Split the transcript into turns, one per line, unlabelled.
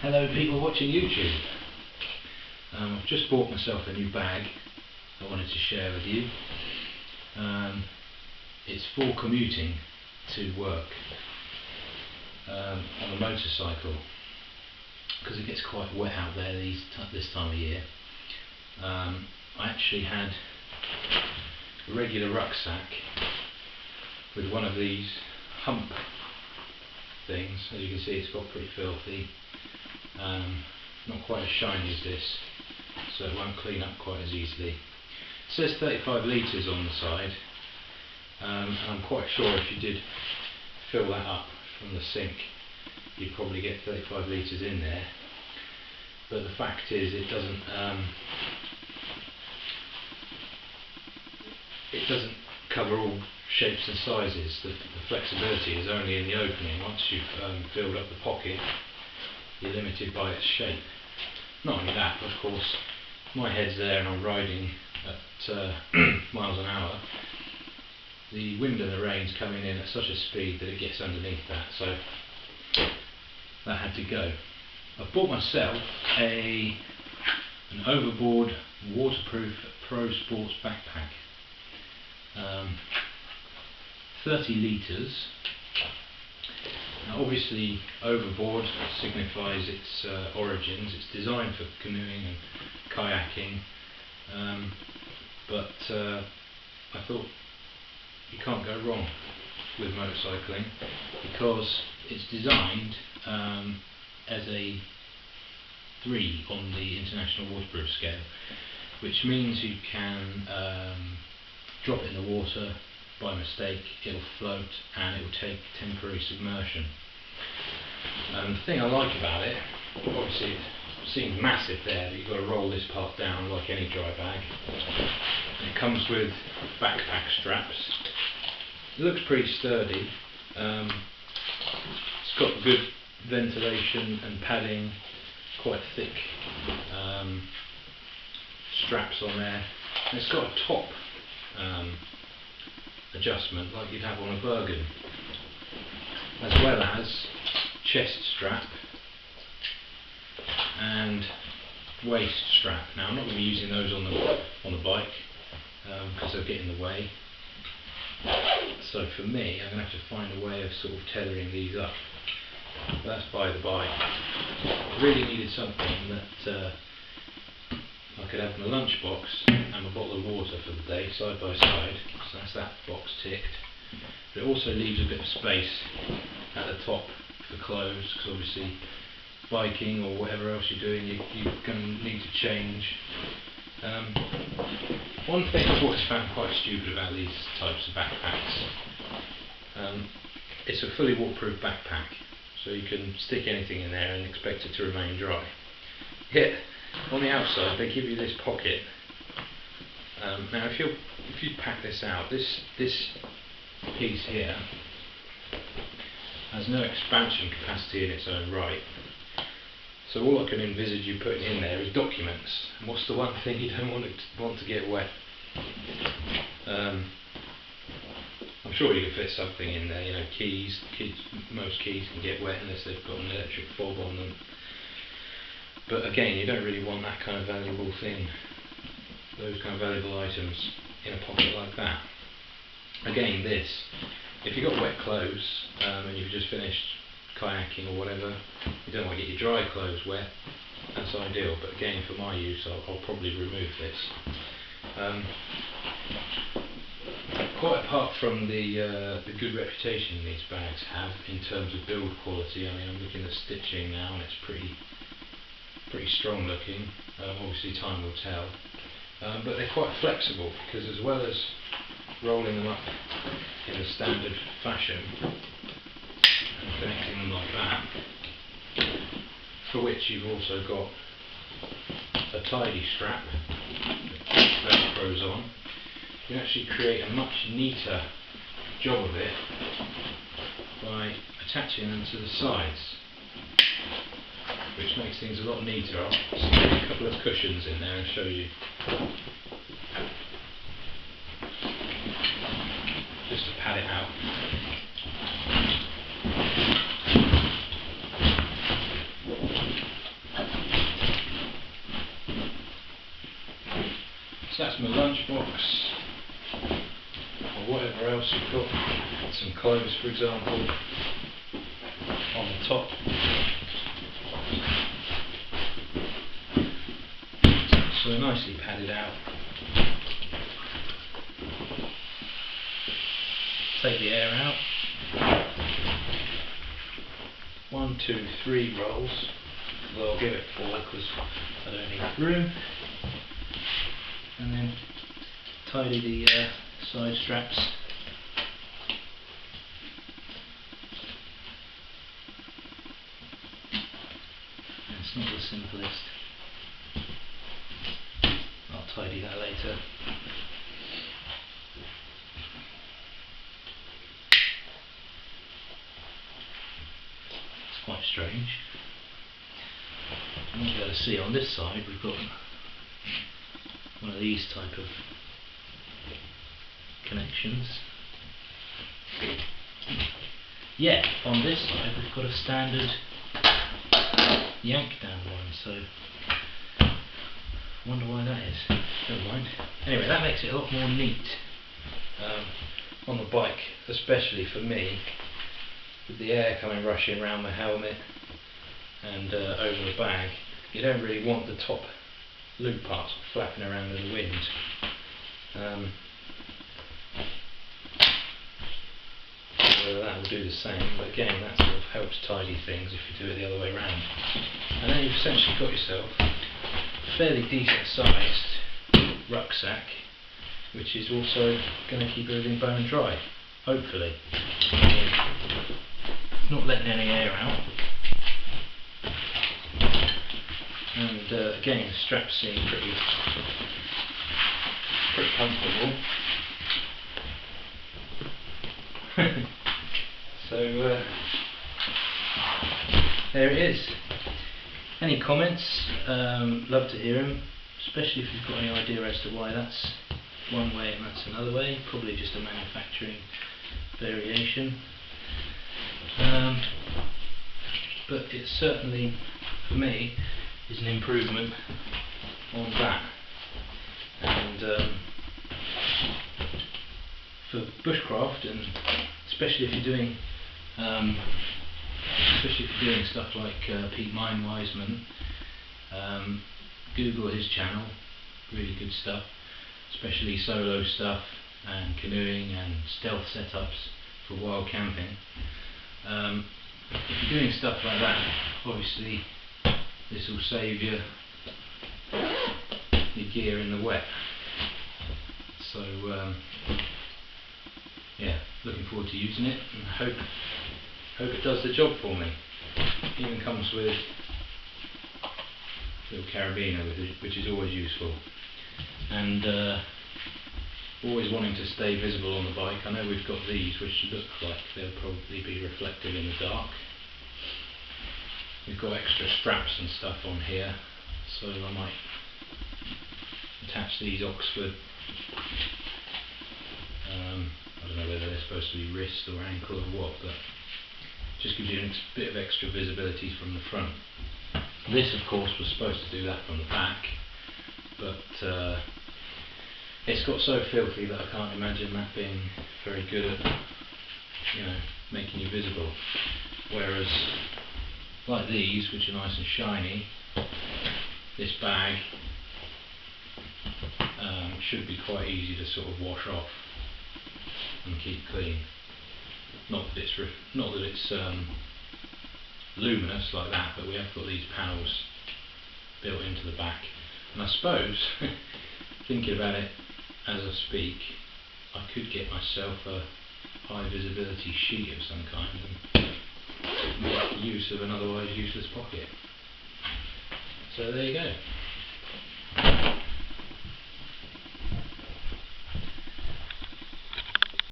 Hello people watching YouTube. I've just bought myself a new bag I wanted to share with you. It's for commuting to work on a motorcycle because it gets quite wet out there this time of year. I actually had a regular rucksack with one of these hump things. As you can see, it's got pretty filthy. Not quite as shiny as this, so it won't clean up quite as easily. It says 35 litres on the side, and I'm quite sure if you did fill that up from the sink you'd probably get 35 litres in there, but the fact is it doesn't cover all shapes and sizes. The flexibility is only in the opening. Once you've filled up the pocket, you're limited by its shape. Not only that, but of course, my head's there and I'm riding at miles an hour. The wind and the rain's coming in at such a speed that it gets underneath that, so that had to go. I've bought myself an Overboard waterproof Pro Sports Backpack. 30 litres. Now obviously Overboard signifies its origins. It's designed for canoeing and kayaking, but I thought you can't go wrong with motorcycling because it's designed as a 3 on the International Waterproof Scale, which means you can drop it in the water by mistake, it'll float and it will take temporary submersion. And the thing I like about it, obviously it seems massive there, but you've got to roll this part down like any dry bag. And it comes with backpack straps. It looks pretty sturdy. It's got good ventilation and padding, quite thick straps on there. And it's got a top adjustment like you'd have on a Bergen, as well as chest strap and waist strap. Now I'm not going to be using those on the bike because they'll get in the way, so for me I'm going to have to find a way of sort of tethering these up. That's by the by. I really needed something that I could have my lunchbox and my bottle of water for the day side by side, so that's that box ticked. But it also leaves a bit of space at the top for clothes, because obviously biking or whatever else you're doing, you're going to need to change. One thing I've always found quite stupid about these types of backpacks, it's a fully waterproof backpack, so you can stick anything in there and expect it to remain dry. Yet on the outside they give you this pocket. Now if you pack this out, this piece here has no expansion capacity in its own right, so all I can envisage you putting in there is documents. And what's the one thing you don't want to get wet? I'm sure you can fit something in there, you know, keys. Most keys can get wet unless they've got an electric fob on them. But again, you don't really want that kind of valuable thing, those kind of valuable items in a pocket like that. Again, this, if you've got wet clothes and you've just finished kayaking or whatever, you don't want to get your dry clothes wet, that's ideal. But again, for my use, I'll probably remove this. Quite apart from the good reputation these bags have in terms of build quality, I mean, I'm looking at stitching now and it's pretty strong looking. Obviously time will tell, but they're quite flexible, because as well as rolling them up in a standard fashion and connecting them like that, for which you've also got a tidy strap that Velcros on, you can actually create a much neater job of it by attaching them to the sides, which makes things a lot neater. I'll stick a couple of cushions in there and show you, just to pad it out. that's my lunchbox, or whatever else you've got. Some clothes, for example, on the top. So nicely padded out. Take the air out. 1, 2, 3 rolls. Well, I'll give it 4 because I don't need room. And then tidy the side straps. It's not the simplest. I'll tidy that later. It's quite strange. You might be able to see on this side we've got one of these type of connections. Yeah, on this side we've got a standard yank down one, so I wonder why that is. Never mind. Anyway, that makes it a lot more neat on the bike, especially for me, with the air coming rushing around the helmet and over the bag. You don't really want the top loop parts flapping around in the wind. That will do the same, but again that sort of helps tidy things if you do it the other way around. And then you've essentially got yourself a fairly decent sized rucksack, which is also going to keep everything bone dry, hopefully. Not letting any air out. And again, the straps seem pretty comfortable. So there it is. Any comments? Love to hear them, especially if you've got any idea as to why that's one way and that's another way. Probably just a manufacturing variation. But it certainly, for me, is an improvement on that. And for bushcraft, and especially if you're doing stuff like Pete Wiseman, Google his channel, really good stuff, especially solo stuff and canoeing and stealth setups for wild camping. If you're doing stuff like that, obviously this will save your gear in the wet. So yeah, looking forward to using it, and hope it does the job for me. It even comes with a little carabiner, which is always useful, and always wanting to stay visible on the bike. I know we've got these which look like they'll probably be reflective in the dark. We've got extra straps and stuff on here, so I might attach these Oxford, I don't know whether they're supposed to be wrist or ankle or what, but just gives you a bit of extra visibility from the front. This of course was supposed to do that from the back, but it's got so filthy that I can't imagine that being very good at, making you visible. Whereas like these, which are nice and shiny, this bag should be quite easy to sort of wash off and keep clean. Not that it's luminous like that, but we have got these panels built into the back. And I suppose, thinking about it as I speak, I could get myself a high visibility sheet of some kind and make use of an otherwise useless pocket. So there you go.